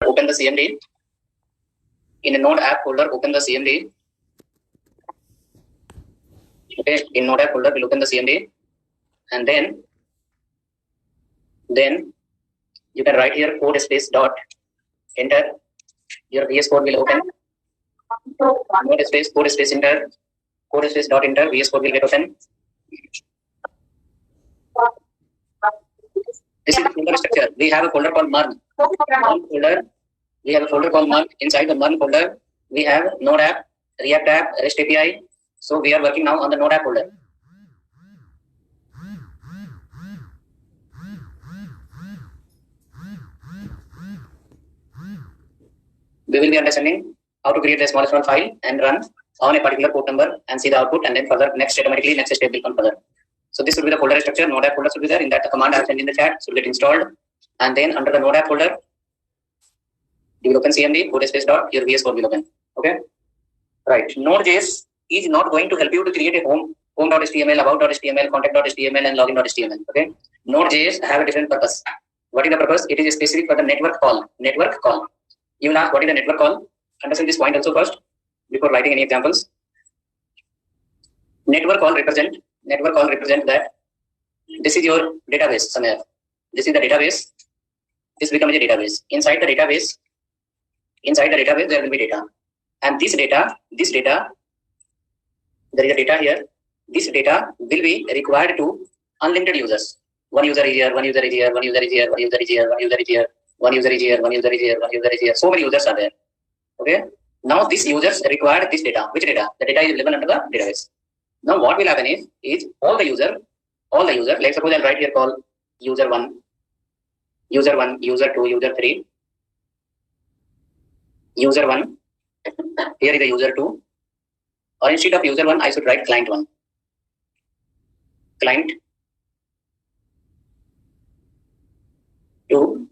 open the CMD. In a node app folder, open the CMD. Okay, in node app folder, we'll open the CMD, and then you can write here code space dot enter. Your VS Code will open. Code space enter. Code space dot enter. VS Code will get open. This is the folder structure. We have a folder called 𝖵𝖵. We have a folder called 𝖵𝖵. Inside the 𝖵𝖵 folder, we have node app, React app, REST API. So we are working now on the node app folder. We will be understanding how to create a small file and run on a particular port number and see the output, and then further next automatically next step will come further. So this will be the folder structure. Node app folder will be there. In that, the command I have sent in the chat will get installed, and then under the node app folder, you will open CMD code space dot your VS Code will open. Okay, right. Node.js is not going to help you to create a home.html, about.html, contact.html, and login.html. Okay, Node.js have a different purpose. What is the purpose? It is specific for the network call. Network call. You will ask what is the network call. Understand this point also first before writing any examples. Network call represent that this is your database somewhere. This is the database. This becomes a database. Inside the database there will be data. And this data, there is a data here. This data will be required to unlimited users. One user is here, one user is here, one user is here, one user is here, one user is here, one user is here, one user is here, one user is here. So many users are there. Okay. Now these users require this data. Which data? The data is available under the database. Now what will happen is all the user, like suppose I'll write here call user 1, user 2, user 3, user 1. Here is the user 2. Or instead of user 1, I should write client 1. Client 2.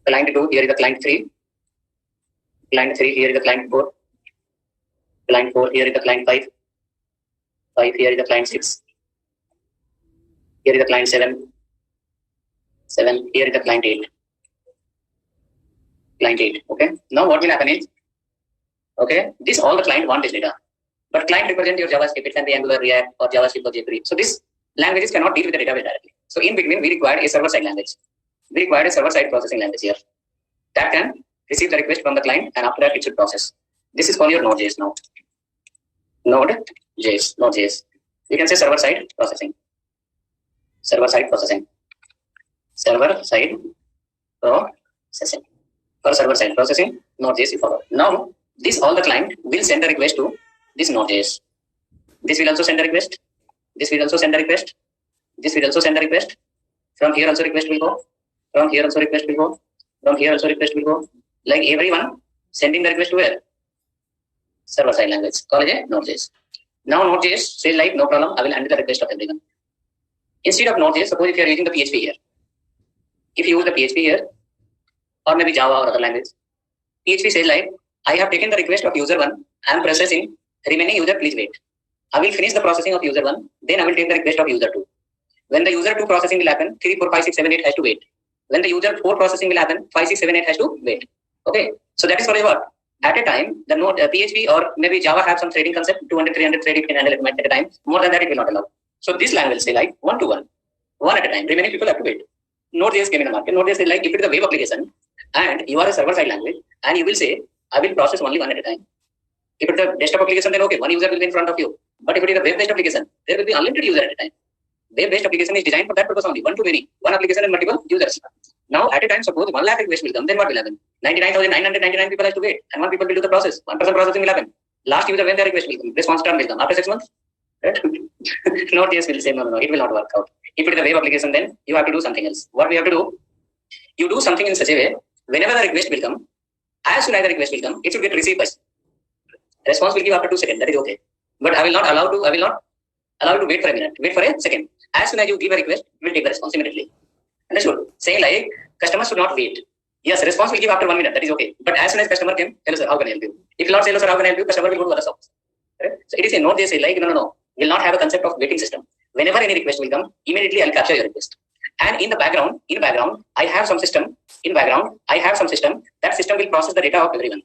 Client 2, here is the client 3. Client 3, here is the client 4. Client 4, here is the client 5. 5, here is the client 6. Here is the client 7. 7, here is the client 8. Client 8. Okay. Now what will happen is, okay, this all the client want this data. But client represents your JavaScript, it can be Angular, React, or JavaScript or jQuery. So this languages cannot deal with the database directly. So in between, we required a server-side language. We required a server-side processing language here that can receive the request from the client, and after that it should process. This is called your Node.js now. Node.js. We can say server-side processing. Server-side processing. Server-side processing. For server-side processing, Node.js is followed. Now, this all the client will send a request to this Node.js. This will also send a request. This will also send a request. This will also send a request. From here also request will go. From here also request will go. From here also request will go. Like everyone sending the request to where? Server-side language. Call it Node.js. Now Node.js says like, no problem, I will handle the request of everyone. Instead of Node.js, suppose if you are using the PHP here. If you use the PHP here, or maybe Java or other language, PHP says like, I have taken the request of user 1, I am processing, remaining user please wait. I will finish the processing of user 1, then I will take the request of user 2. When the user 2 processing will happen, 3, 4, 5, 6, 7, 8 has to wait. When the user 4 processing will happen, 5, 6, 7, 8 has to wait. Okay, so that is for what? At a time, the node PHP or maybe Java have some threading concept, 200, 300 thread it can handle it at a time. More than that it will not allow. So this language will say like 1 to 1, one at a time. Remaining people have to wait. Node.js came in the market. Node.js is like if it is a web application and you are a server-side language and you will say I will process only one at a time. If it is a desktop application, then okay, one user will be in front of you. But if it is a web-based application, there will be unlimited user at a time. Web-based application is designed for that purpose only. One to many. One application and multiple users. Now at a time, suppose 1 lakh request will come, then what will happen? 99,999 people have to wait, and 1 people will do the process. 1 person processing will happen. Last user when their request will come, response time will come after 6 months. Right? Node.js will say no, it will not work out. If it is a web application, then you have to do something else. What we have to do? You do something in such a way, whenever the request will come, as soon as the request will come, it should get received first. Response will give after 2 seconds. That is okay. But I will not allow to wait for a minute. Wait for a second. As soon as you give a request, we will take the response immediately. Understood? Saying like customers should not wait. Yes, response will give after 1 minute. That is okay. But as soon as customer came, hello sir, how can I help you? If you not say hello sir, how can I help you? Customer will go to other shops. Right? So it is a Node.js say like no. Will not have a concept of waiting system. Whenever any request will come, immediately I'll capture your request. And in background, I have some system. In background, I have some system. That system will process the data of everyone.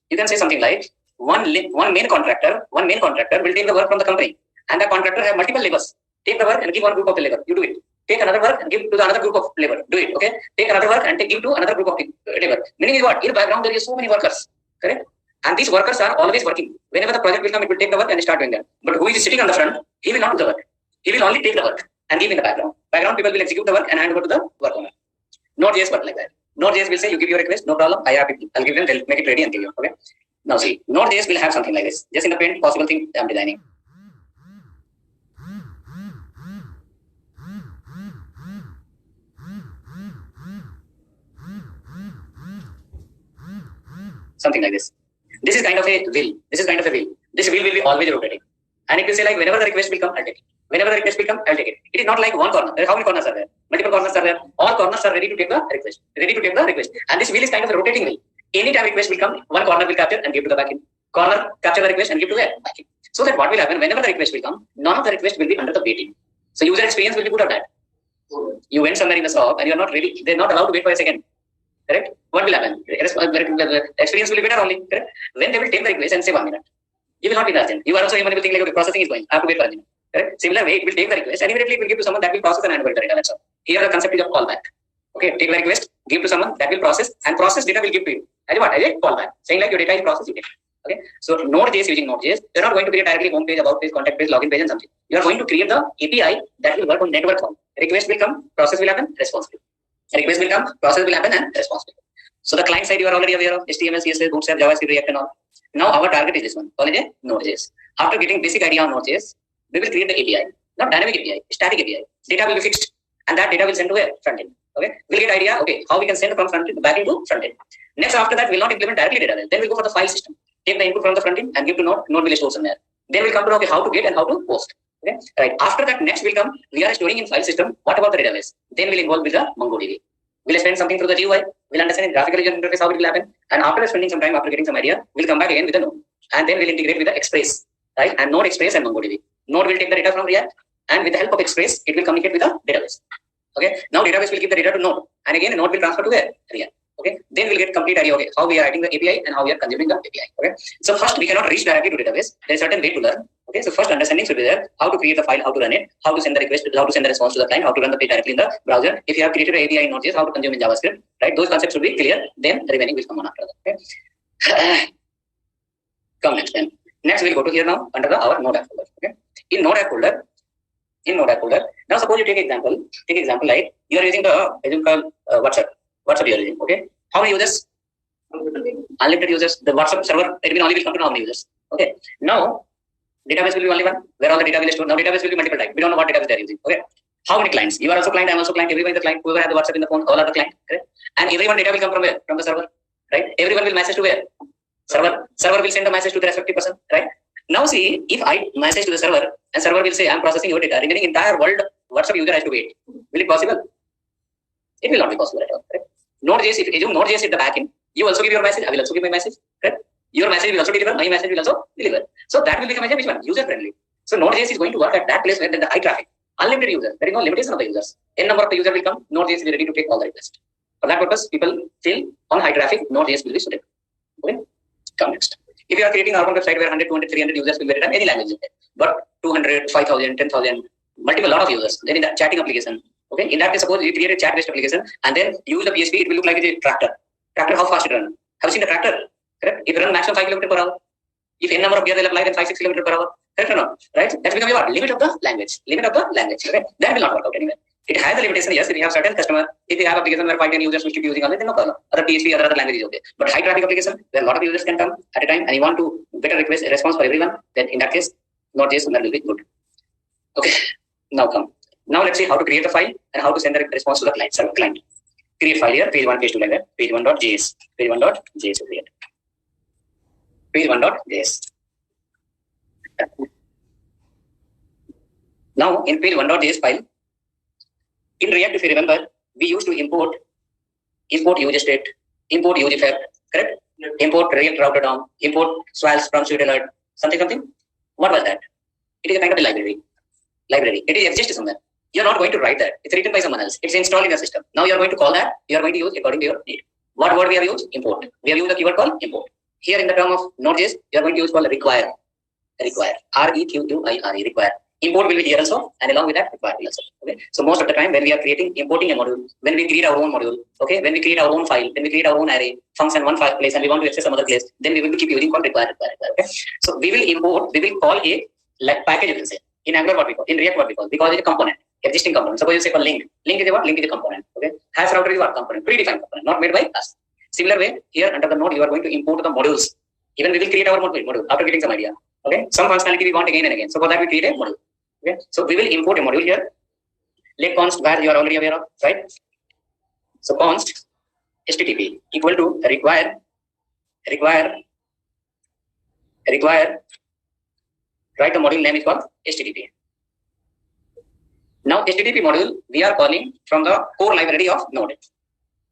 You can say something like one main contractor will take the work from the company, and the contractor have multiple labors. Take the work and give one group of the labor. You do it. Take another work and give to the another group of labor. Do it. Okay. Take another work and give to another group of labor. Meaning is what? In background there is so many workers. Correct. And these workers are always working. Whenever the project will come, it will take the work and start doing that. But who is sitting on the front? He will not do the work. He will only take the work and give in the background. Background people will execute the work and hand over to the work owner. Node.js work like that. Node.js will say, you give your request, no problem. I have it. I'll give them. They'll make it ready and give you. Okay. Now see, Node.js will have something like this. Just in the paint, possible thing I'm designing. Something like this. This is kind of a wheel. This wheel will be always rotating. And it will say like, whenever the request will come, I'll take it. Whenever the request will come, I'll take it. It is not like one corner. How many corners are there? Multiple corners are there. All corners are ready to take the request. And this wheel is kind of a rotating wheel. Anytime request will come, one corner will capture and give to the backend. Corner capture the request and give to the backend. So that what will happen, whenever the request will come, none of the request will be under the waiting. So user experience will be good at that. You went somewhere in the shop and you are not ready. They're not allowed to wait for a second. Correct? What will happen? Experience will be better only. Correct? When they will take the request and say 1 minute. You will not be urgent. You are also even think like, okay, processing is going. I have to wait for a minute. Correct? Similar way, it will take the request and immediately it will give to someone that will process and hand over the data. That's all. Here the concept is of callback. Okay, take the request, give to someone that will process, and process data will give to you. As what? As a callback. Saying like your data is processed, you take. Okay. So Node.js using Node.js, you're not going to create directly home page, about page, contact page, login page, and something. You are going to create the API that will work on network form. Request will come, process will happen, response will. Request will come, process will happen, and response will. So the client side you are already aware of HTML, CSS, Bootstrap, JavaScript, React, and all. Now our target is this one. Call it a Node.js. After getting basic idea on Node.js, we will create the API, not dynamic API, static API. Data will be fixed, and that data will send to a front end. Okay, we'll get idea. Okay, how we can send from front end back into front end. Next, after that, we'll not implement directly data. Then we'll go for the file system. Take the input from the front end and give to Node. Node will store somewhere. Then we'll come to okay, how to get and how to post. Okay, right. After that, next will come. We are storing in file system. What about the database? Then we'll involve with the MongoDB. We'll spend something through the GUI. We'll understand in graphical user interface how it will happen. And after spending some time, after getting some idea, we'll come back again with the Node. And then we'll integrate with the Express, right? And Node, Express, and MongoDB. Node will take the data from React, and with the help of Express, it will communicate with the database. Okay. Now database will give the data to Node, and again Node will transfer to where? React. Okay. Then we'll get complete idea. Okay, how we are writing the API and how we are consuming the API. Okay. So first we cannot reach directly to database. There is a certain way to learn. Okay. So first understanding should be there. How to create the file, how to run it, how to send the request, how to send the response to the client, how to run the page directly in the browser. If you have created an API in Node.js, how to consume in JavaScript. Right. Those concepts should be clear. Then the remaining will come on after that. Okay. Come next then. Next we'll go to here now under our node app folder. Okay. In node app folder. Now suppose you take example like you are using the WhatsApp you are using. Okay. How many users? Unlimited users. The WhatsApp server it will only come to how many users. Okay. Now database will be only one. Where all the data will be stored. Now database will be multiple types. We don't know what database they are using. Okay. How many clients? You are also client. I am also client. Everyone is the client. Whoever has the WhatsApp in the phone, all are the client. Correct? And everyone data will come from where? From the server. Right. Everyone will message to where? Server will send a message to the respective person, right? Now see, if I message to the server and server will say, I'm processing your data, remaining entire world WhatsApp user has to wait. Will it possible? It will not be possible at all, right? Node.js, if you assume Node.js is the backend, you also give your message, I will also give my message, right? Your message will also deliver, my message will also deliver. So that will become which one? User friendly. So Node.js is going to work at that place where there is the high traffic, unlimited users. There is no limitation of the users. N number of the user will come, Node.js will be ready to take all the requests. For that purpose, people feel on high traffic, Node.js will be suitable. Okay. Come next. If you are creating our own website where 100, 200, 300 users will be written, any language, but 200, 5,000, 10,000, multiple lot of users, then in that chatting application, okay, in that case, suppose you create a chat-based application and then use the PHP, it will look like a tractor. Tractor, how fast it runs? Have you seen the tractor? Correct? If it runs maximum 5 km per hour, if n number of gears will apply, then 5, 6 km per hour, correct or not? Right? That's become your limit of the language. Okay? That will not work out anywhere. It has a limitation, yes, if you have certain customer, if you have application where 5, 10 users will keep using all, then no problem. Other PHP, other languages okay. But high traffic application, where a lot of users can come at a time and you want to better request a response for everyone, then in that case, Node.js will be good. Okay, now come. Now let's see how to create the file and how to send the response to the client, server client. Create file here, page 1, page 2 like that, page 1.js, page 1.js will create. Page 1.js. Now in page 1.js file, in React, if you remember, we used to import UseState, import UseFab, correct? Import React router down, import swals from suite alert, something. What was that? It is a kind of a library. It exists somewhere. You're not going to write that. It's written by someone else. It's installed in the system. Now you're going to call that. You're going to use according to your need. What word we have used? Import. We have used a keyword called import. Here in the term of Node.js, you're going to use called require. Require. R-E-Q-U-I-R-E. Require. Import will be here also, and along with that, require will also. Okay. So most of the time when we are importing a module, when we create our own module, okay, when we create our own file, when we create our own array, function one file place, and we want to access some other place, then we will keep using called require. Okay. So we will import, we will call a like package, you can say. In Angular, what we call, in React, what we call it a component, existing component. Suppose you say called link. Link is a what? Link is a component. Okay. Hash router is what? Component, predefined component, not made by us. Similar way, here under the node, you are going to import the modules. Even we will create our module after getting some idea. Okay. Some functionality we want again and again. So for that we create a module. Okay. So we will import a module here. Let const where you are already aware of, right? So const HTTP equal to require. Right, the module name is called HTTP. Now HTTP module we are calling from the core library of Node.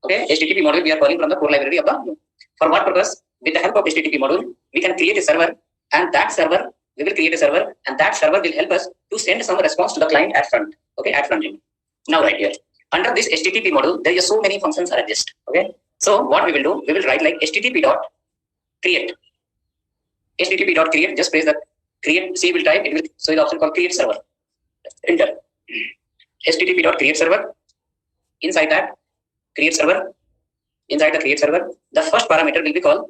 Okay, HTTP module we are calling from the core library of the Node. For what purpose? With the help of HTTP module, we can create a server, and that server we will create a server, and that server will help us to send some response to the client at front. Okay, at front end. Now right here under this HTTP module, there are so many functions are exist. Okay, so what we will do? We will write like HTTP dot create. HTTP dot create. Just press the create. C will type. It will show the option called create server. Enter. HTTP dot create server. Inside that create server. Inside the create server, the first parameter will be called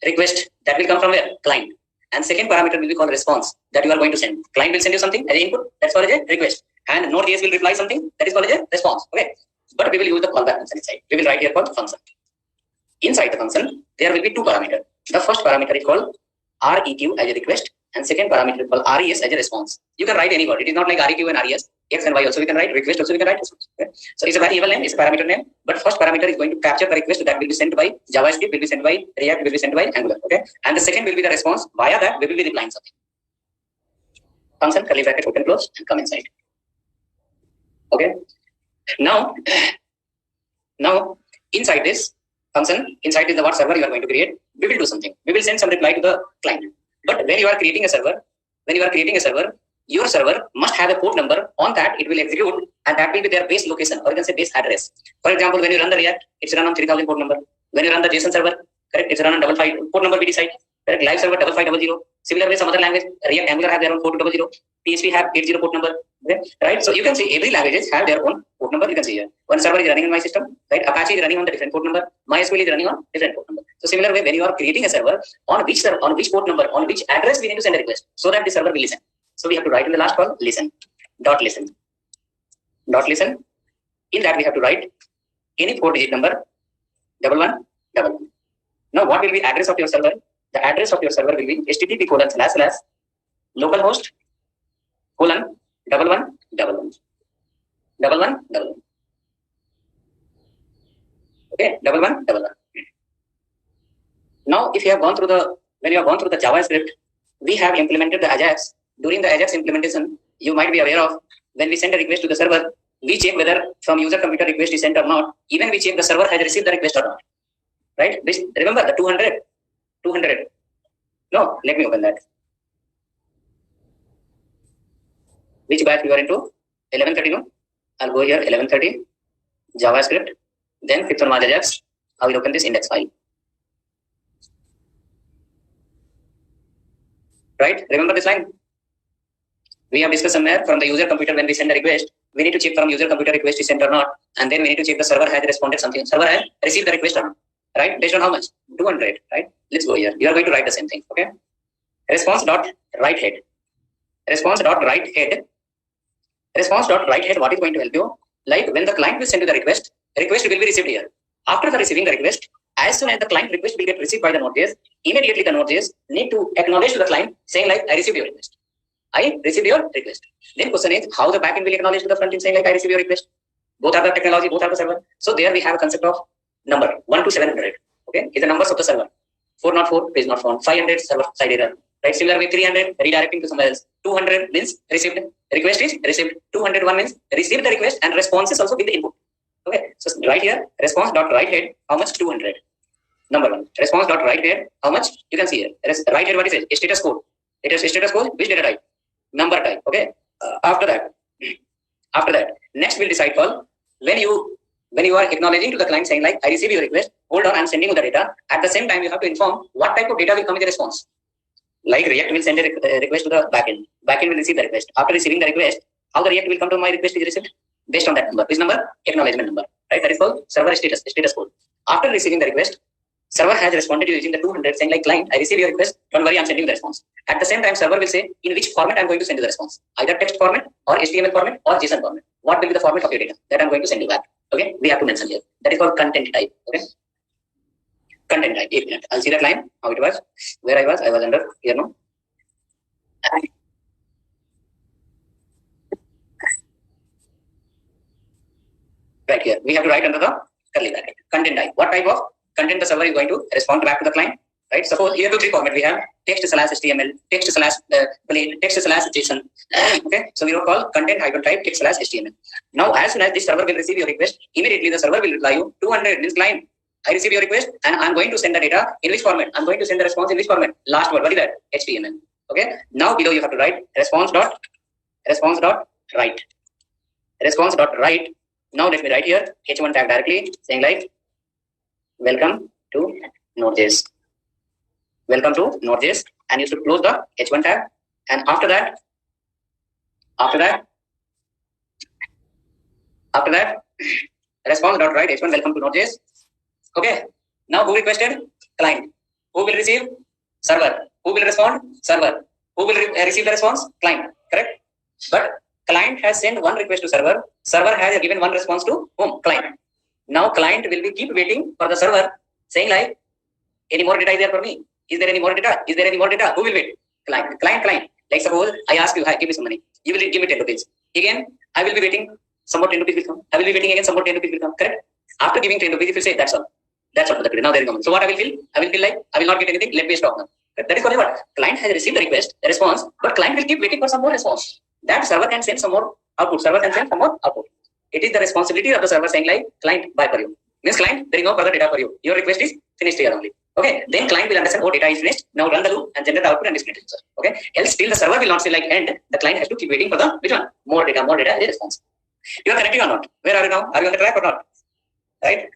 request. That will come from where? Client. And second parameter will be called response that you are going to send. Client will send you something as an input. That's called as a request. And Node.js will reply something that is called as a response. Okay. But we will use the callback function inside. We will write here called function. Inside the function, there will be two parameters. The first parameter is called REQ as a request, and second parameter is called RES as a response. You can write any word. It is not like REQ and RES. X and Y also we can write. Request also we can write. Okay. So it's a variable name. It's a parameter name. But first parameter is going to capture the request that will be sent by JavaScript, will be sent by React, will be sent by Angular. Okay. And the second will be the response. Via that we will be replying something. Function curly bracket open close and come inside. Okay. Now inside this function, inside is the what server you are going to create. We will do something. We will send some reply to the client. But when you are creating a server, your server must have a port number. On that it will execute, and that will be their base location, or you can say base address. For example, when you run the React, it's run on 3000 port number. When you run the JSON server, correct, it's run on 55 port number we decide. Correct, live server 5500. Similar way, some other language, React, Angular have their own 4200. PHP have 80 port number. Okay, right? So you can see every languages have their own port number. You can see here. One server is running on my system, right? Apache is running on the different port number. MySQL is running on different port number. So similar way, when you are creating a server, on which port number, on which address we need to send a request, so that the server will listen. So we have to write in the last call listen. Dot listen. In that we have to write any 4-digit number 1111. Now what will be address of your server? The address of your server will be http://localhost:1111. Okay, 1111. Now if you have gone through the JavaScript, we have implemented the Ajax. During the Ajax implementation, you might be aware of, when we send a request to the server, we check whether from user computer request is sent or not. Even we check the server has received the request or not. Right? Remember the 200. No, let me open that. Which batch you are into? 1130, no? I'll go here, 1130, JavaScript, then fifth one was Ajax. I will open this index file. Right? Remember this line? We have discussed somewhere from the user computer when we send a request, we need to check from user computer request is sent or not, and then we need to check the server has responded something. Server has received the request or not. Right? Based on how much? 200. Right? Let's go here. You are going to write the same thing. Okay? Response.writehead. Response.writehead. What is going to help you? Like when the client will send you the request will be received here. After the receiving the request, as soon as the client request will get received by the Node.js, immediately the Node.js need to acknowledge to the client saying like, I received your request. I received your request. Then question is how the backend will acknowledge to the front end saying like, I received your request. Both are the technology, both are the server. So there we have a concept of number 1 to 700. Okay, is the numbers of the server. 404 page not found. 500 server side error. Right, similar with 300 redirecting to somewhere else. 200 means received. Request is received. 201 means received the request and response is also with the input. Okay, so right here response.writehead how much? 200. Number 1. Response.writehead how much? You can see here. Writehead what is it? Status code. It is status code. Which data type? Number type. Okay. After that, After that, next we'll decide call when you are acknowledging to the client saying like I receive your request, hold on, I'm sending you the data. At the same time, you have to inform what type of data will come in the response. Like React will send a request to the backend. Backend will receive the request. After receiving the request, how the React will come to my request is received based on that number. Which number? Acknowledgement number. Right? That is called server status code. After receiving the request, server has responded using the 200 saying like client, I receive your request. Don't worry, I'm sending the response. At the same time, server will say in which format I'm going to send you the response. Either text format or HTML format or JSON format. What will be the format of your data that I'm going to send you back? Okay, we have to mention here. That is called content type. Okay, content type. 8 minutes. I'll see that line. How it was. Where I was under here now. Right here, we have to write under the curly bracket. Content type. What type of content the server is going to respond back to the client? Right. Suppose here 2-3 format we have text/HTML, text/plain, text/JSON. Okay. So we will call content-type text/HTML. Now, as soon as this server will receive your request, immediately the server will reply you 200 means client. I receive your request and I'm going to send the data in which format? I'm going to send the response in which format? Last word. What is that? HTML. Okay. Now below you have to write response.write. Response.write. Now let me write here h1 tag directly saying like welcome to Node.js. Welcome to Node.js, and you should close the h1 tag. And after that, response.write h1 welcome to Node.js. Okay. Now who requested? Client. Who will receive? Server. Who will respond? Server. Who will receive the response? Client. Correct. But client has sent one request to server. Server has given one response to whom? Client. Now client will be keep waiting for the server saying like any more data is there for me? Is there any more data? Is there any more data? Who will wait? Client. Like suppose I ask you, hi, give me some money. You will give me 10 rupees. Again, I will be waiting. Some more 10 rupees will come. I will be waiting again. Some more 10 rupees will come. Correct? After giving 10 rupees, if you say that's all. That's all for the credit. Now there is no money. So what I will feel? I will feel like I will not get anything. Let me stop now. That is what client has received the request, the response, but client will keep waiting for some more response. That server can send some more output. It is the responsibility of the server saying like client, buy for you. Means client, there is no further data for you. Your request is finished here only. Okay. Then client will understand, oh, data is finished. Now run the loop and generate the output and display it. Okay. Else still the server will not say like end. The client has to keep waiting for the which one? More data is response. You are connecting or not? Where are you now? Are you on the track or not? Right?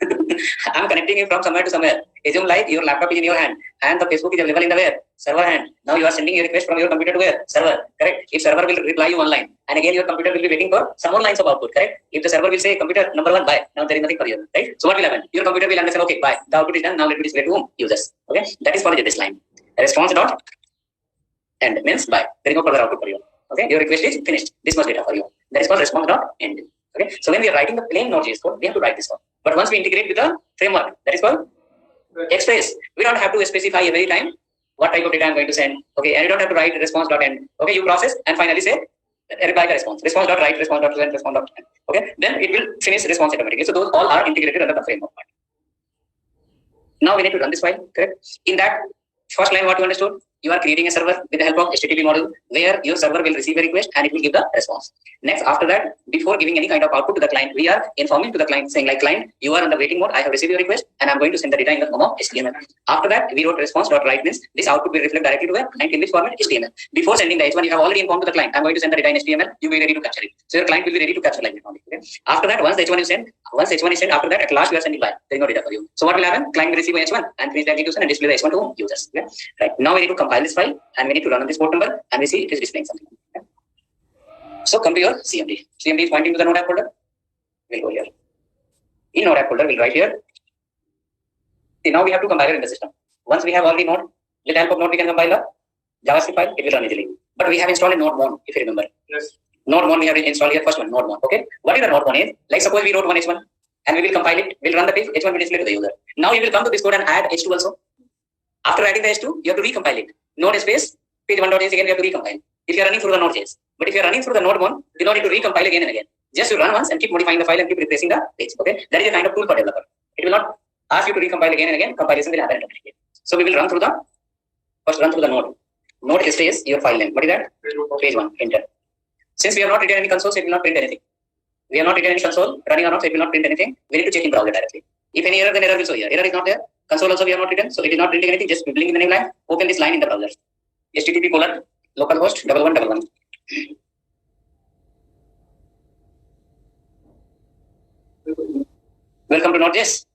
I'm connecting you from somewhere to somewhere. Assume like your laptop is in your hand and the Facebook is available in the where? Server hand. Now you are sending your request from your computer to where? Server. Correct? If server will reply you online and again your computer will be waiting for some more lines of output. Correct? If the server will say computer number 1 buy, now there is nothing for you. Right? So what will happen? Your computer will understand, okay, buy. The output is done. Now let me display to whom? Users. Okay? That is for this line. Response dot end means buy. There is no further output for you. Okay? Your request is finished. This much data for you. That is called response dot end. Okay? So when we are writing the plain Node.js code, we have to write this code. But once we integrate with the framework, that is called Express. We don't have to specify every time what type of data I'm going to send. Okay, and you don't have to write response.end. Okay, you process and finally say reply the response. Response.write, response.send, response.end. Okay, then it will finish response automatically. So those all are integrated under the framework part. Now we need to run this file. Correct? In that first line, what you understood? You are creating a server with the help of HTTP module where your server will receive a request and it will give the response. Next, after that, before giving any kind of output to the client, we are informing to the client saying like client, you are on the waiting mode. I have received your request and I'm going to send the data in the form of HTML. After that, we wrote response.write means this output will reflect directly to a client in which format? HTML. Before sending the H1, you have already informed to the client, I'm going to send the data in HTML. You will be ready to capture it. So your client will be ready to capture like that. Okay? After that, once the H1 is sent, after that, at last you are sending by. There is no data for you. So what will happen? Client will receive a H1 and finish the execution and display the H1 to users. Okay? Right. Now we need to compile this file and we need to run on this port number and we see it is displaying something. Okay? So come to your CMD. CMD is pointing to the node app folder. We'll go here. In node app folder, we'll write here. See, now we have to compile it in the system. Once we have already node, with the help of node we can compile the JavaScript file. It will run easily. But we have installed a node1, if you remember. Yes. Node1 we have installed here, first one, node1. Okay. What is the node1 is? Like suppose we wrote one H1 and we will compile it. We'll run the page. H1 will display to the user. Now you will come to this code and add H2 also. After adding the H2, you have to recompile it. Node space page1.js again we have to recompile. If you are running through the Node.js. But if you are running through the Node1, you don't need to recompile again and again. Just you run once and keep modifying the file and keep replacing the page. Okay, that is a kind of tool for developer. It will not ask you to recompile again and again. Compilation will happen automatically. So we will run through the node. Node space your file name. What is that? Page1. Enter. Since we have not written any console, so it will not print anything. We have not written any console running or not, so it will not print anything. We need to check in browser directly. If any error, then error will show here. Error is not there. Console also we have not written, so it is not printing anything. Just blink in the name line. Open this line in the browser. HTTP:// localhost 1111. Welcome to Node.js.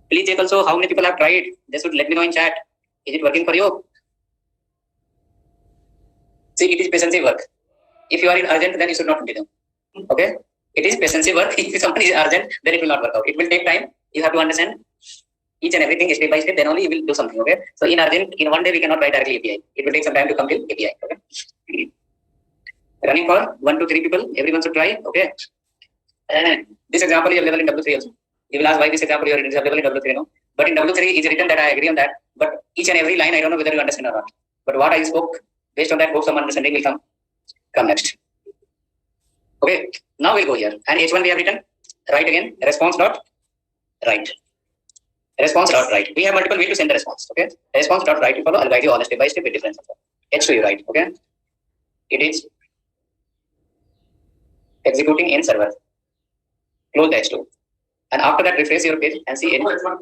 Please check also how many people have tried. They should let me know in chat. Is it working for you? See, it is patience work. If you are in urgent, then you should not continue. Okay? It is patience work. If someone is urgent, then it will not work out. It will take time. You have to understand each and everything step by step, then only you will do something. Okay? So in urgent, in one day we cannot write directly API. It will take some time to come till API. Okay? Running for 1 to 3 people. Everyone should try. Okay? And this example is available in W3 also. You will ask why this example is available in W3. No? But in W3 is written that I agree on that. But each and every line, I don't know whether you understand or not. But what I spoke, based on that, hope some understanding will come next. Okay, now we'll go here. And H1 we have written, write again, response dot write. Response dot write. We have multiple ways to send the response. Okay, response dot write. You follow. I'll guide you all step by step with difference. H2 you write. Okay, it is executing in server. Close the H2, and after that refresh your page and see H1.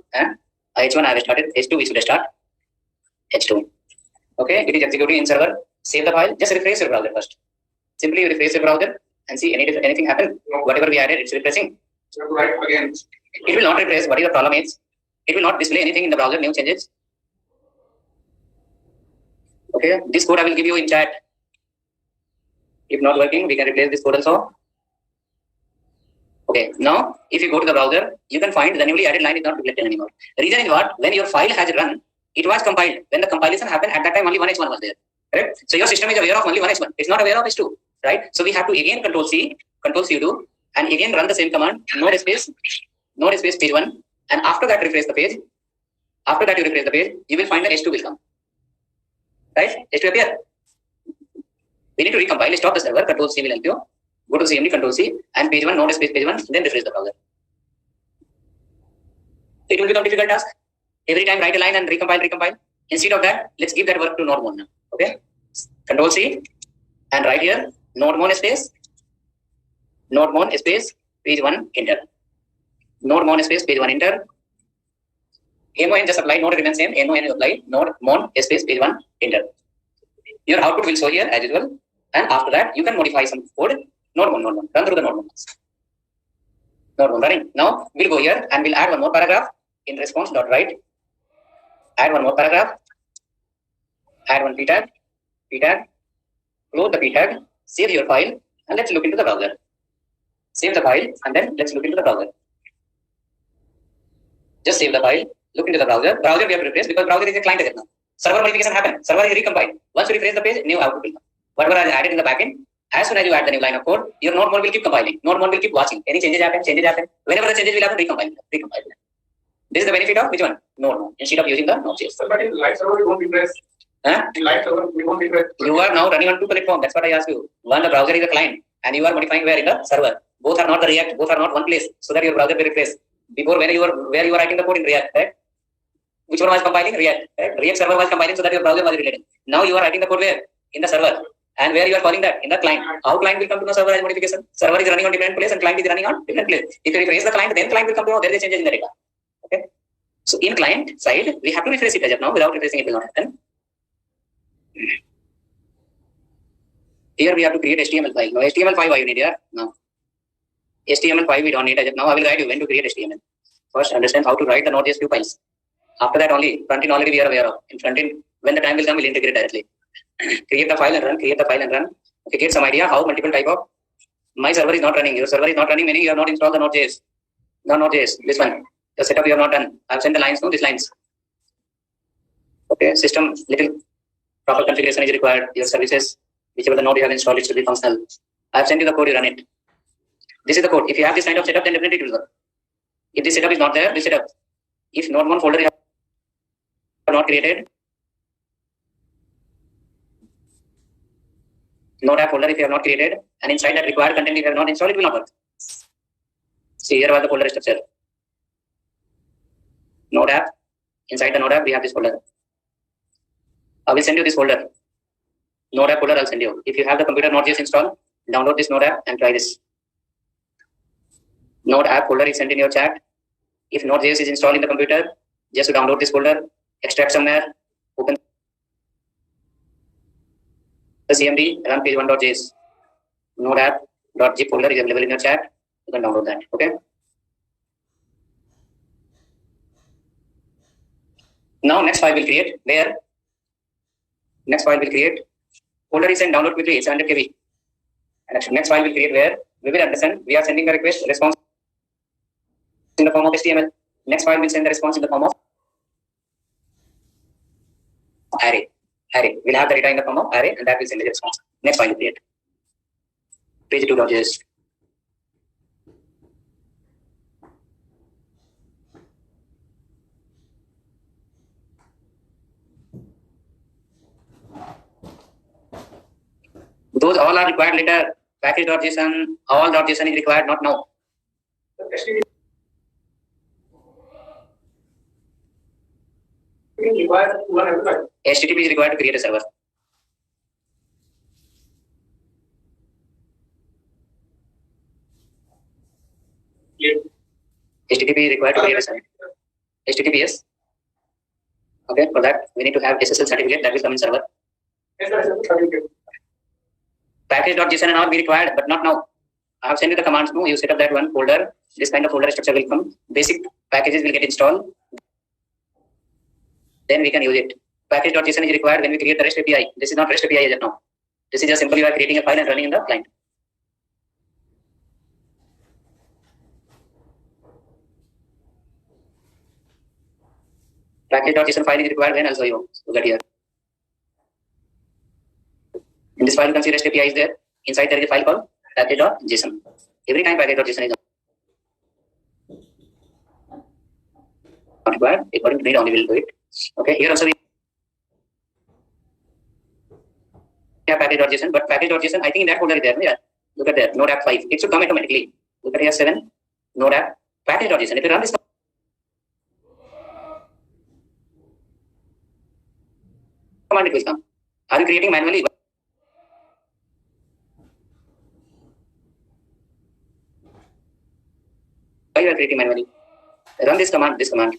H1 I have started. H2 we should start. H2. Okay, it is executing in server. Save the file. Just refresh your browser first. Simply you refresh your browser and see anything happen. Whatever we added, it's refreshing. Right again. It will not refresh. What is the problem is? It will not display anything in the browser. New changes. Okay, this code I will give you in chat. If not working, we can replace this code also. Okay, now if you go to the browser, you can find the newly added line is not reflected anymore. The reason is what? When your file has run, it was compiled. When the compilation happened, at that time only one H1 was there. Correct? So your system is aware of only one H1. It's not aware of H2. Right? So we have to again Control C, Control C2, and again run the same command, node space page 1, and after that refresh the page. After that you refresh the page, you will find the H2 will come. Right? H2 appear. We need to recompile, stop the server, Control C will help you. Go to CMD, Control C, and page 1, node space page 1, then refresh the browser. It will become a difficult task. Every time write a line and recompile. Instead of that, let's give that work to node1 now. Okay? Control C, and right here, node1 space page 1, enter. Node1 space page 1, enter. mon just apply, node remains same, mon apply, node1 space page 1, enter. Your output will show here as usual, and after that you can modify some code. Node1, run through the node1. Node1 running. Now we'll go here and we'll add one more paragraph in response.write. Add one more paragraph. Add one p tag. Close the p tag. Save your file and let's look into the browser. Save the file and then let's look into the browser. Just save the file. Look into the browser. Browser we have to replace because browser is a client agent now. Server modification happen. Server is recompiled. Once you refresh the page, new output will come. Whatever I added in the backend, as soon as you add the new line of code, your node1 will keep compiling. Node1 will keep watching. Any changes happen. Whenever the changes will happen, recompile. This is the benefit of which one? Node1. Instead of using the Node.js. But in live server, we won't be pressed. In live server, we won't be pressed. You are now running on two platforms. That's what I asked you. One, the browser is a client, and you are modifying where in the server. Both are not the React. Both are not one place, so that your browser will replace. Before, where you were writing the code in React, right? Which one was compiling? React. Right? React server was compiling so that your browser was related. Now you are writing the code where? In the server. And where you are calling that? In the client. How client will come to know server as modification? Server is running on different place and client is running on different place. If you refresh the client, then client will come to know there is a changes in the data. Okay. So in client side, we have to refresh it as of now. Without refreshing, it will not happen. Here we have to create HTML5. Now HTML5 why you need here? No. HTML5 we don't need as of now. I will guide you when to create HTML. First, understand how to write the Node.js view files. After that only, front end already we are aware of. In front end, when the time will come, we'll integrate directly. Create the file and run. Okay, get some idea how multiple type of my server is not running. Your server is not running, meaning you have not installed the Node.js. No Node.js. This one. The setup you have not done. I've sent the lines to these lines. Okay, system little proper configuration is required. Your services, whichever the node you have installed, it should be functional. I've sent you the code, you run it. This is the code. If you have this kind of setup, then definitely it will work. If this setup is not there, this setup. If node1 folder you have not created, node app folder if you have not created, and inside that required content if you have not installed, it will not work. See, here was the folder structure. Node app. Inside the node app, we have this folder. I will send you this folder. Node app folder I'll send you. If you have the computer Node.js installed, download this node app and try this. Node app folder is sent in your chat. If Node.js is installed in the computer, just to download this folder, extract somewhere, open the CMD, run page1.js. Node app.zip folder is available in your chat. You can download that. Okay. Now next file will create where folder is sent download quickly. It's 100 KB. And next file will create where we will understand we are sending the response in the form of HTML. Next file will send the response in the form of array. We'll have the data in the form of array, and that will send the response. Next file will create page2.js. Those all are required later. Package.json, all.json is required, not now. HTTP is required to create a server. HTTP is required to create a server. HTTPS. Okay, for that we need to have SSL certificate that will come in server. Package.json and all be required, but not now. I have sent you the commands. No, you set up that one folder. This kind of folder structure will come. Basic packages will get installed. Then we can use it. Package.json is required when we create the REST API. This is not REST API yet now. This is just simply you are creating a file and running in the client. Package.json file is required when also you get here. In this file, you can see REST API is there. Inside there is a file called package.json. Every time package.json is not required, according to need only will do it. Okay, here also we have package.json, but package.json, I think in that folder is there. Yeah, look at there, node app 5. It should come automatically. Look at here 7, node app, package.json. If you run this command, it will come. Are you creating manually? Why you are creating manually? Run this command, This command,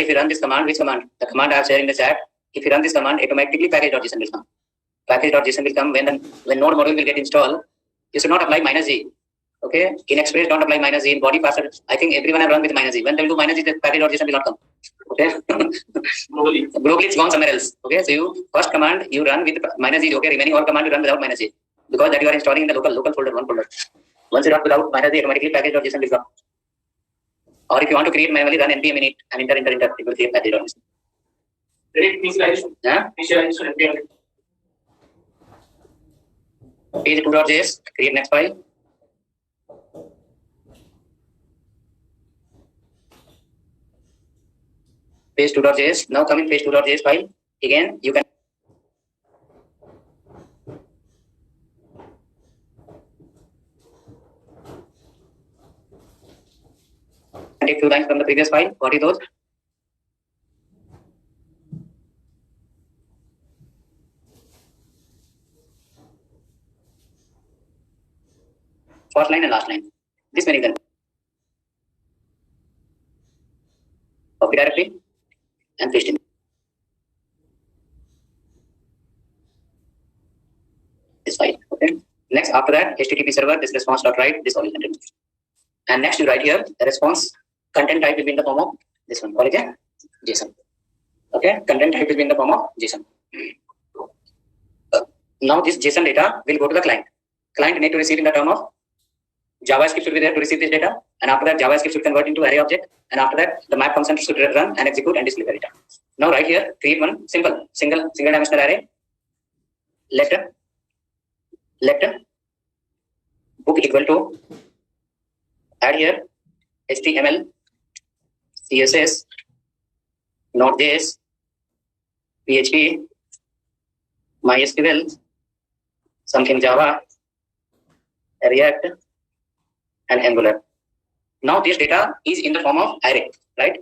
if you run this command, which command? The command I have shared in the chat. If you run this command, automatically package.json will come. Package.json will come when node module will get installed. You should not apply -g. Okay, in Express don't apply -g. In body parser, I think everyone have run with -g. When they will do -g, the package.json will not come. Okay, globally it's gone somewhere else. Okay, so you first command you run with -g. Okay, remaining all command you run without -g because that you are installing in the local folder, one folder. Once you run without -g, automatically package.json will come. Or if you want to create manually, run npm init and enter. It will create package.json. Page2.js, create next file. Page2.js. Now come in page2.js file. Again, you can take few lines from the previous file. What is those? First line and last line. This many can copy directly and paste in. This file. Okay. Next, after that, HTTP server, this response.write, this all is content. And next, you write here the response content type will be in the form of this one. What is it? JSON. Okay. Content type will be in the form of JSON. Now, this JSON data will go to the client. Client need to receive in the term of JavaScript should be there to receive this data, and after that JavaScript should convert into array object, and after that the map function should run and execute and display the data. Now right here, create one simple single dimensional array. Let book equal to, add here HTML, CSS, Node.js, PHP, MySQL, something Java, React, and Angular. Now this data is in the form of array, right?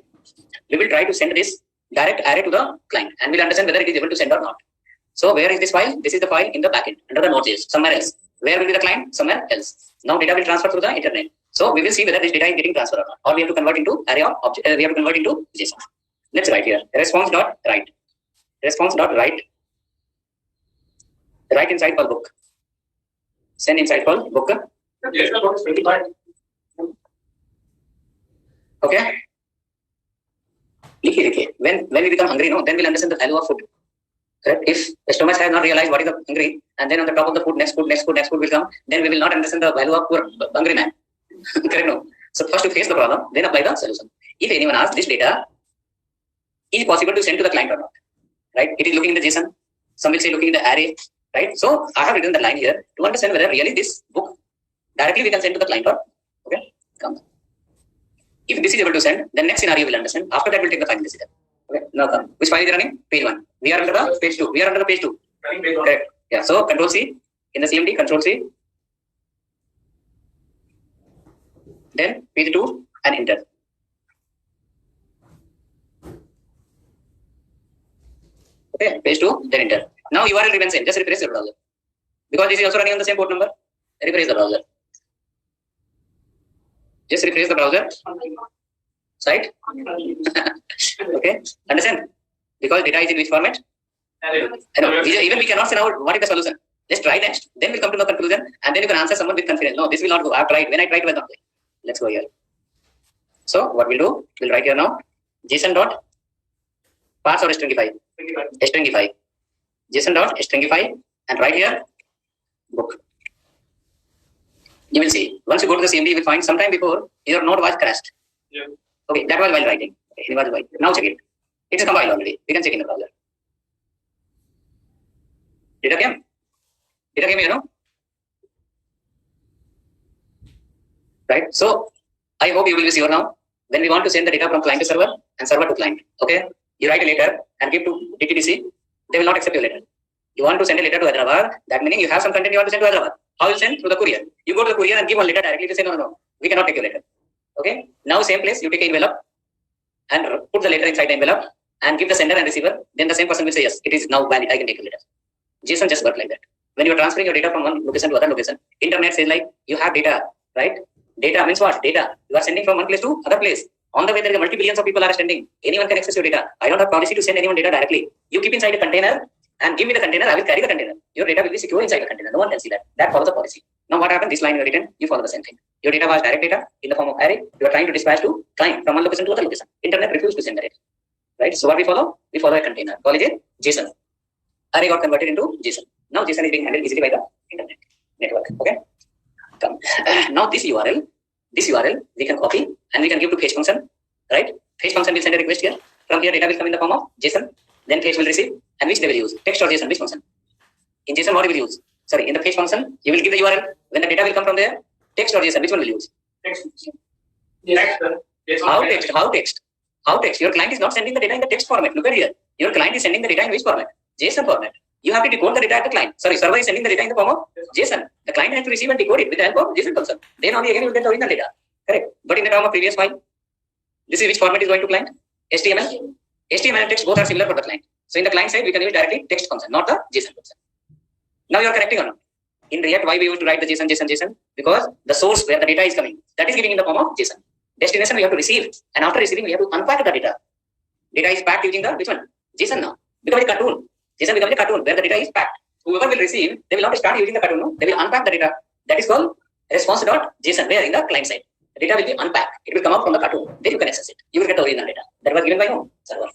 We will try to send this direct array to the client, and we'll understand whether it is able to send or not. So where is this file? This is the file in the backend under the Node.js, somewhere else. Where will be the client? Somewhere else. Now data will transfer through the internet. So we will see whether this data is getting transferred or not, or we have to convert into array of object. We have to convert into JSON. Let's write here response dot write. Response dot write. Write inside call book. Send inside call book. Yes, book is 25. Okay. When we become hungry, no, then we'll understand the value of food. Correct? If the stomach has not realized what is the hungry, and then on the top of the food, next food will come, then we will not understand the value of poor hungry man. Correct? No. So first to face the problem, then apply the solution. If anyone asks this data, is it possible to send to the client or not? Right? It is looking in the JSON. Some will say looking in the array. Right? So I have written the line here to understand whether really this book directly we can send to the client or okay. Come. If this is able to send, then next scenario will understand. After that, we'll take the final decision. Okay. Now come. Which file is running? Page 1. We are under the page 2. We are under the page 2. Correct. Yeah. So Control C in the CMD. Control C. Then page 2 and enter. Okay. Page 2. Then enter. Now URL remains same. Just refresh the browser because this is also running on the same port number. Refresh the browser. Just refresh the browser. Site. Okay. Understand? Because data is in which format? Even we cannot say now what is the solution. Let's try next. Then we'll come to the conclusion and then you can answer someone with confidence. No, this will not go. I've tried. When I tried, it was not going. Let's go here. So what we'll do, we'll write here now JSON dot parse or stringify. Stringify. JSON dot stringify and write here book. You will see. Once you go to the CMD, you will find sometime before your node was crashed. Yeah. Okay, that was while writing. Okay, it was while. Now check it. It is compiled already. We can check in the browser. Data came? Data came here, no? Right? So, I hope you will be sure now. When we want to send the data from client to server and server to client. Okay? You write a letter and give to DTDC. They will not accept your letter. You want to send a letter to Hyderabad. That meaning you have some content you want to send to Hyderabad. How will you send? Through the courier. You go to the courier and give one letter directly. They say, no, we cannot take your letter. Okay? Now, same place, you take an envelope and put the letter inside the envelope and give the sender and receiver. Then the same person will say, yes, it is now valid. I can take your letter. JSON just works like that. When you are transferring your data from one location to other location, internet says like, you have data, right? Data means what? Data. You are sending from one place to other place. On the way, there are multi-billions of people are sending. Anyone can access your data. I don't have policy to send anyone data directly. You keep inside a container and give me the container. I will carry the container. Your data will be secure inside the container. No one can see that. That follows the policy. Now what happened? This line you written, you follow the same thing. Your data was direct data in the form of array. You are trying to dispatch to client from one location to other location. Internet refused to send the data. Right? So what we follow? We follow a container. Call it JSON. Array got converted into JSON. Now JSON is being handled easily by the internet network. Okay. Come. Now this URL we can copy and we can give to fetch function. Right? Fetch function will send a request here. From here, data will come in the form of JSON. Then fetch will receive, and which they will use? Text or JSON? Which function? In JSON, what you will use? Sorry, in the fetch function, you will give the URL. When the data will come from there, text or JSON? Which one will you use? Text. How text? How text? How text? Your client is not sending the data in the text format. Look at here. Your client is sending the data in which format? JSON format. You have to decode the data at the client. Sorry, server is sending the data in the form of JSON. The client has to receive and decode it with the help of JSON function. Then only again you will get the original data. Correct. But in the term of previous file, this is which format is going to client? HTML. HTML and text both are similar for the client. So in the client side, we can use directly text function, not the JSON function. Now you are correcting or not? In React, why we used to write the JSON? Because the source where the data is coming, that is giving in the form of JSON. Destination we have to receive, and after receiving, we have to unpack the data. Data is packed using the which one? JSON now. Becomes a cartoon. JSON becomes a cartoon where the data is packed. Whoever will receive, they will not start using the cartoon. No? They will unpack the data. That is called response.json, where in the client side. The data will be unpacked. It will come out from the cartoon. Then you can access it. You will get the original data. That was given by whom? Server.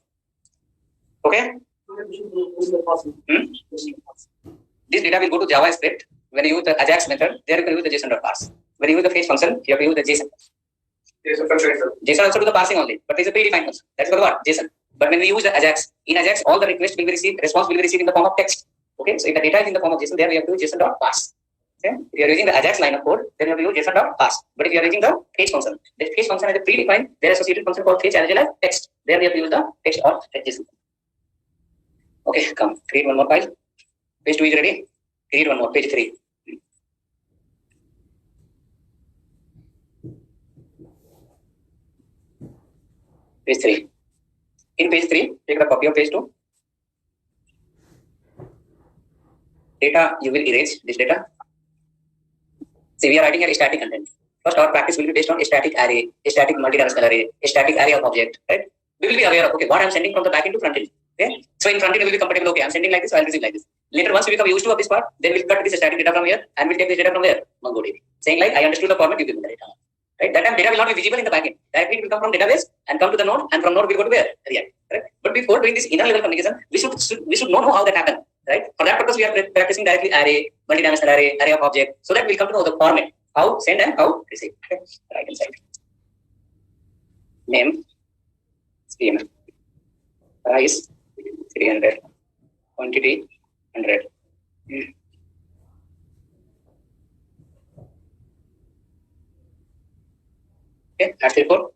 Okay? This data will go to JavaScript. When you use the Ajax method, there you can use the JSON.parse. When you use the fetch function, you have to use the JSON. JSON also do the parsing only, but there is a predefined function. That's called what? JSON. But when we use the Ajax, in Ajax, all the requests will be received, response will be received in the form of text. Okay, so if the data is in the form of JSON, there we have to use JSON.parse. Okay, if you are using the Ajax line of code, then you have to use JSON.parse. But if you are using the fetch function, the fetch function has a predefined, their associated function called fetch as well as text. There we have to use the text or JSON. Okay, come, create one more file. Page 2 is ready. Create one more, page 3. Page 3. In page 3, take the copy of page 2. Data, you will erase this data. See, we are writing here static content. First, our practice will be based on a static array, a static multidimensional array, a static array of object, right? We will be aware of, okay, what I'm sending from the backend to frontend. Okay, so in frontend, we will be compatible. Okay, I'm sending like this, so I'll receive like this. Later, once we become used to of this part, then we'll cut this static data from here and we'll take this data from there, MongoDB, saying like, I understood the format, you give me the data. Right? That time data will not be visible in the backend. Directly it will come from database and come to the node, and from node we'll go to where? React. Right? But before doing this inner level communication, we should know how that happens. Right? For that purpose, we are practicing directly array, multidimensional array, array of object, so that we'll come to know the format, how send and how receive. Okay? Right hand side. Name, CML. Price 300. Quantity 100. Okay, that's the report.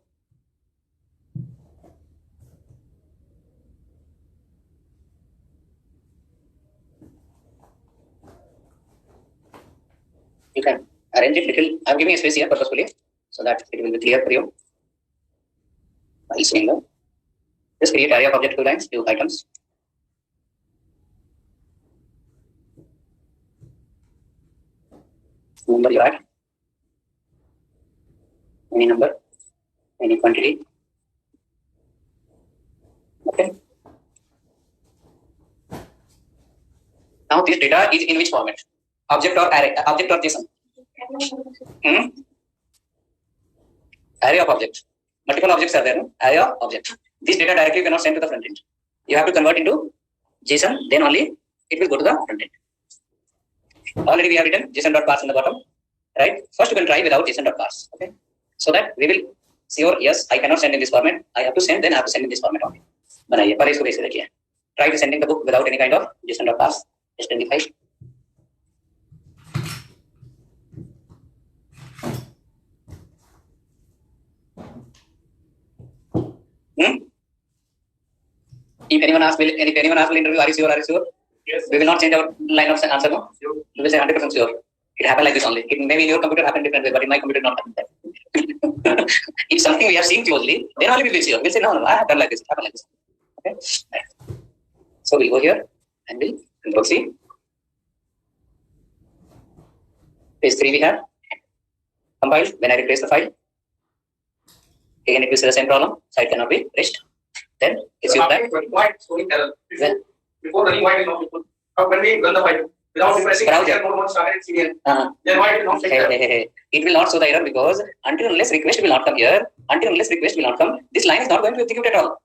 You can arrange it little. I'm giving a space here purposefully so that it will be clear for you. File single. Just create array of object 2 lines, 2 items. Number you add. Any number, any quantity. Okay. Now this data is in which format? Object or array? Object or JSON? Array of objects. Multiple objects are there. No? Array of objects. This data directly cannot send to the front end. You have to convert into JSON. Then only it will go to the front end. Already we have written JSON.parse in the bottom. Right. First, you can try without JSON.parse. Okay. So that we will see, or yes, I cannot send in this format. I have to send, then I have to send in this format only. बनाइए पर इसको कैसे देखिए. Try to sending the book without any kind of JSON.parse. Just 25. If anyone asks, will interview, are you sure? Yes. We will not change our line of answer. No, we will say 100% sure. It happened like this only. It maybe in your computer happened different way, but in my computer not happened that. If something we have seen closely, then only we will see. We'll say no, I have done like this. It happened like this. Okay. So we'll go here and we'll control C. Page 3 we have compiled. When I replace the file, again it will say the same problem. Site cannot be reached. Then it's your that. Before running white is not useful. When we run the file without refreshing, then why it not it will not show the error because until unless request will not come here, this line is not going to execute at all.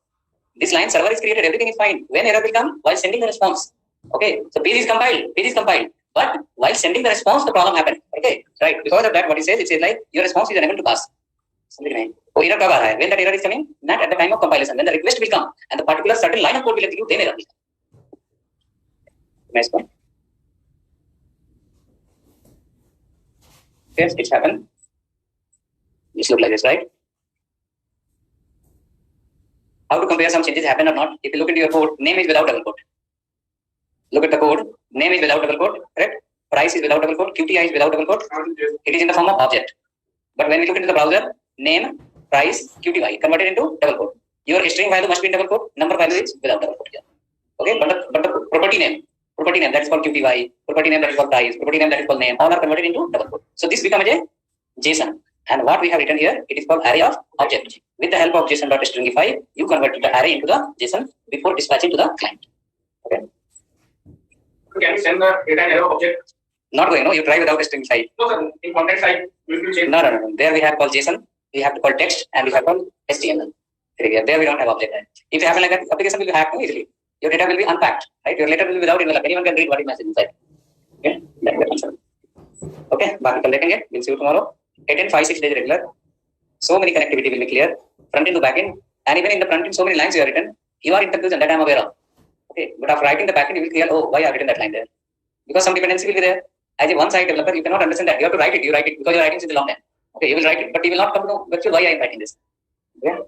This line server is created, everything is fine. When error will come? While sending the response. Okay, so page is compiled. But while sending the response, the problem happened. Okay, right. Because of that, what it says like your response is unable to pass. Oh, error कब आ रहा है? When that error is coming, not at the time of compilation. When the request will come and the particular certain line of code will execute, then error will come. Nice one. Yes, it's happened. This look like this, right? How to compare some changes happen or not? If you look into your code, name is without double quote. Look at the code. Name is without double quote, correct? Price is without double quote. QTI is without double quote. It is in the form of object. But when we look into the browser, name, price, QTI converted into double quote. Your string value must be in double quote. Number value is without double quote here. Okay, but the property name that is called QTY, property name that is called price, property name that is called name, all are converted into double quote. So this becomes a JSON. And what we have written here, it is called array of object. With the help of JSON.stringify, you convert the array into the JSON before dispatching to the client. Okay. Can you send the data in array of object? Not going. No, you try without stringify. No, sir. In context side, we will change. No. There we have called JSON. We have to call text, and we have called HTML. There we don't have object. If you have like an application, will hack easily. Your data will be unpacked, right? Your letter will be without envelope. Anyone can read what is message inside. Okay, that's the answer. Okay, बाकी कल देखेंगे. We'll see you tomorrow. 8 and 5, 6 days regular. So many connectivity will be clear. Front end to back end, and even in the front end, so many lines you have written. You are in confusion. That I am aware of. Okay, but after writing the back end, you will clear. Oh, why I have written that line there? Because some dependency will be there. As a one-side developer, you cannot understand that. You have to write it. You write it because your writing is a long time. Okay, you will write it, but you will not come to know actually why I am writing this. Okay,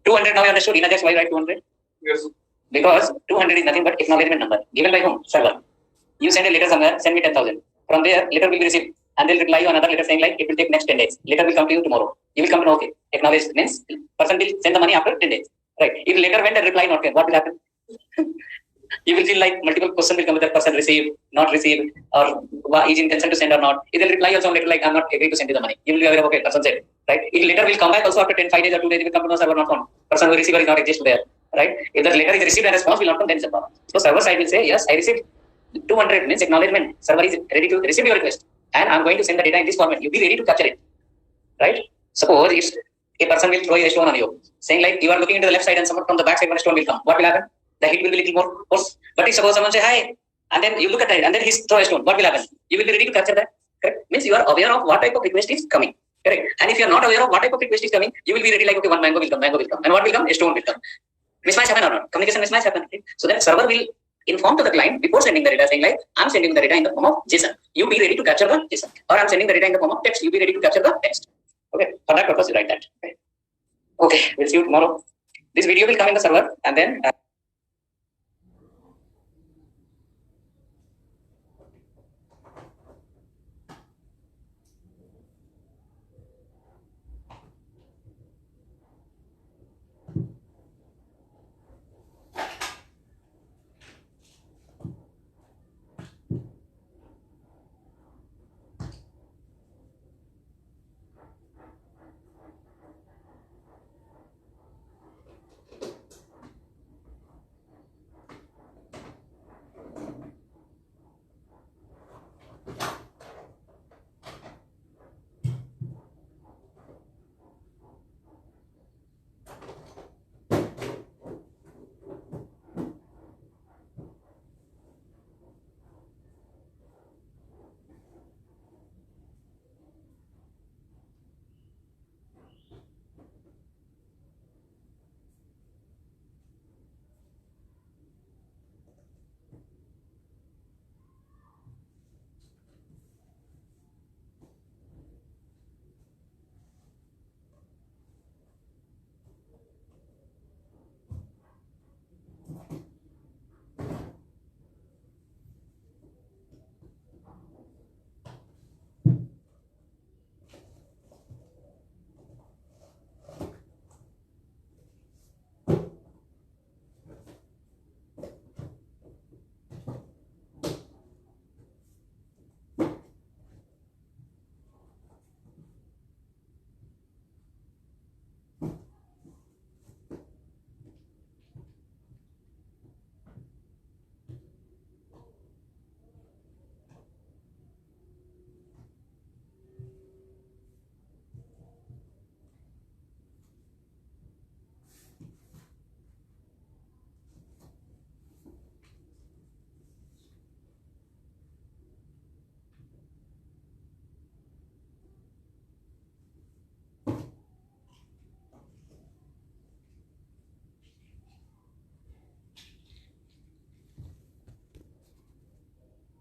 200 now you understood. Ina just why write 200? Yes. Because 200 is nothing but acknowledgement number given by whom? Server. You send a letter somewhere, send me 10,000. From there, letter will be received, and they'll reply you another letter saying like it will take next 10 days. Letter will come to you tomorrow. You will come to know, okay, acknowledge means person will send the money after 10 days. Right. If letter went and reply not came, what will happen? You will feel like multiple questions will come with that person receive, not receive, or is in consent to send or not. It will reply also later like I'm not agree to send you the money. You will be aware of okay, person said, right? It later will come back also after 5 days or 2 days. It will come to no server not found. Person who receiver is not exist there, right? If the letter is received and response will not come, then it's a problem. So server side will say yes, I received 200 means acknowledgement. Server is ready to receive your request, and I'm going to send the data in this format. You be ready to capture it, right? Suppose if a person will throw a stone on you, saying like you are looking into the left side and someone from the back side one stone will come. What will happen? The hit will be little more force. But if suppose someone say hi, and then you look at it, and then he throw a stone, what will happen? You will be ready to capture that. Correct? Means you are aware of what type of request is coming. Correct? And if you are not aware of what type of request is coming, you will be ready like okay, one mango will come, and what will come? A stone will come. Mismatch happen or not? Communication mismatch happen. Okay? So then server will inform to the client before sending the data, saying like I'm sending the data in the form of JSON. You be ready to capture the JSON, or I'm sending the data in the form of text. You be ready to capture the text. Okay, for that purpose, you write that. Okay, we'll see you tomorrow. This video will come in the server, and then